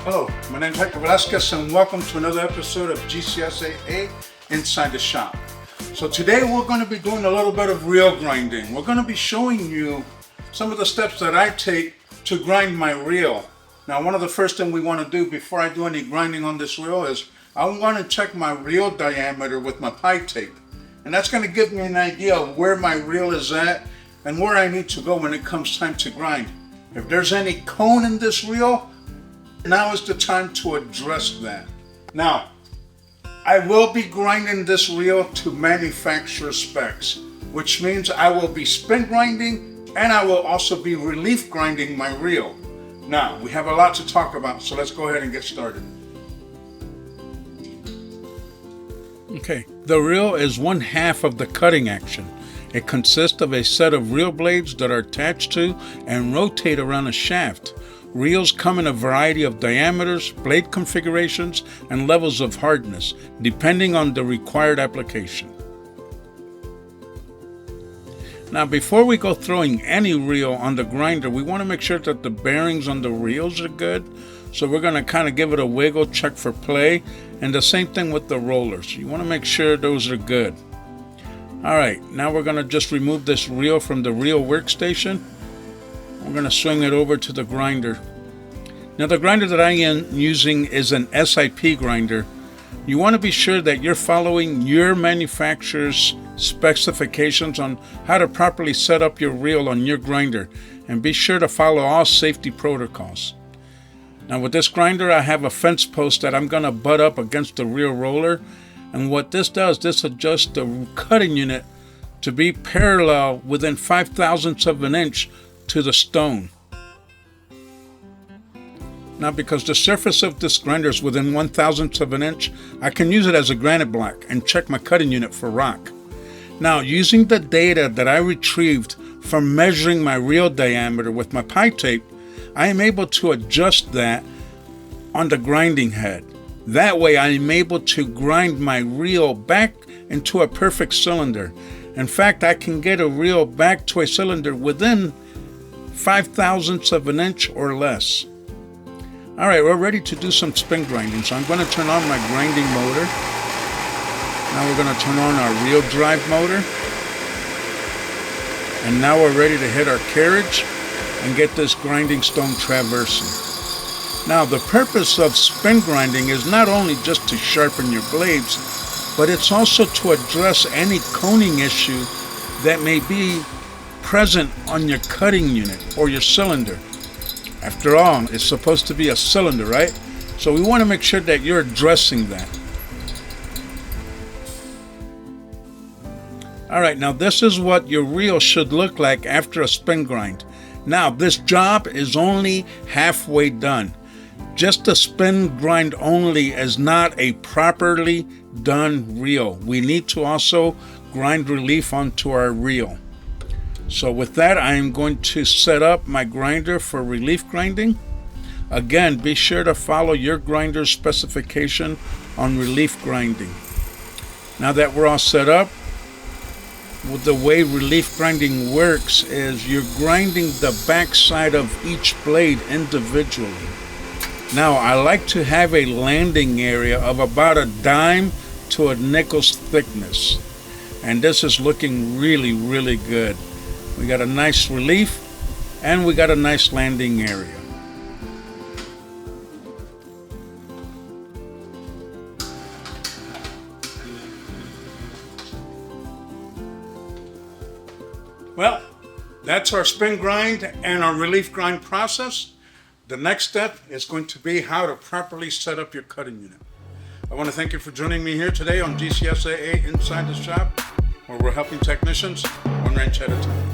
Hello, my name is Hector Velazquez and welcome to another episode of GCSAA Inside the Shop. So today we're going to be doing a little bit of reel grinding. We're going to be showing you some of the steps that I take to grind my reel. Now, one of the first things we want to do before I do any grinding on this reel is I want to check my reel diameter with my pie tape. And that's going to give me an idea of where my reel is at and where I need to go when it comes time to grind. If there's any cone in this reel, now is the time to address that. Now, I will be grinding this reel to manufacturer specs, which means I will be spin grinding and I will also be relief grinding my reel. Now, we have a lot to talk about, so let's go ahead and get started. Okay, the reel is one half of the cutting action. It consists of a set of reel blades that are attached to and rotate around a shaft. Reels come in a variety of diameters, blade configurations, and levels of hardness, depending on the required application. Now, before we go throwing any reel on the grinder, we want to make sure that the bearings on the reels are good. So we're going to kind of give it a wiggle, check for play, and the same thing with the rollers. You want to make sure those are good. All right, now we're going to just remove this reel from the reel workstation. We're going to swing it over to the grinder. Now, the grinder that I am using is an SIP grinder. You want to be sure that you're following your manufacturer's specifications on how to properly set up your reel on your grinder, and be sure to follow all safety protocols. Now, with this grinder, I have a fence post that I'm going to butt up against the reel roller, and what this does, this adjusts the cutting unit to be parallel within 5/1000ths of an inch to the stone. Now, because the surface of this grinder is within 1/1000th of an inch, I can use it as a granite block and check my cutting unit for rock. Now, using the data that I retrieved from measuring my reel diameter with my pie tape, I am able to adjust that on the grinding head. That way, I am able to grind my reel back into a perfect cylinder. In fact, I can get a reel back to a cylinder within 5/1000ths of an inch or less. All right, we're ready to do some spin grinding. So I'm going to turn on my grinding motor. Now we're going to turn on our reel drive motor. And now we're ready to hit our carriage and get this grinding stone traversing. Now, the purpose of spin grinding is not only just to sharpen your blades, but it's also to address any coning issue that may be present on your cutting unit or your cylinder. After all, it's supposed to be a cylinder, right? So we want to make sure that you're addressing that. All right, now this is what your reel should look like after a spin grind. Now, this job is only halfway done. Just a spin grind only is not a properly done reel. We need to also grind relief onto our reel. So with that, I am going to set up my grinder for relief grinding. Again, be sure to follow your grinder's specification on relief grinding. Now that we're all set up, the way relief grinding works is you're grinding the back side of each blade individually. Now, I like to have a landing area of about a dime to a nickel's thickness. And this is looking really, really good. We got a nice relief and we got a nice landing area. Well, that's our spin grind and our relief grind process. The next step is going to be how to properly set up your cutting unit. I want to thank you for joining me here today on GCSAA Inside the Shop, where we're helping technicians one wrench at a time.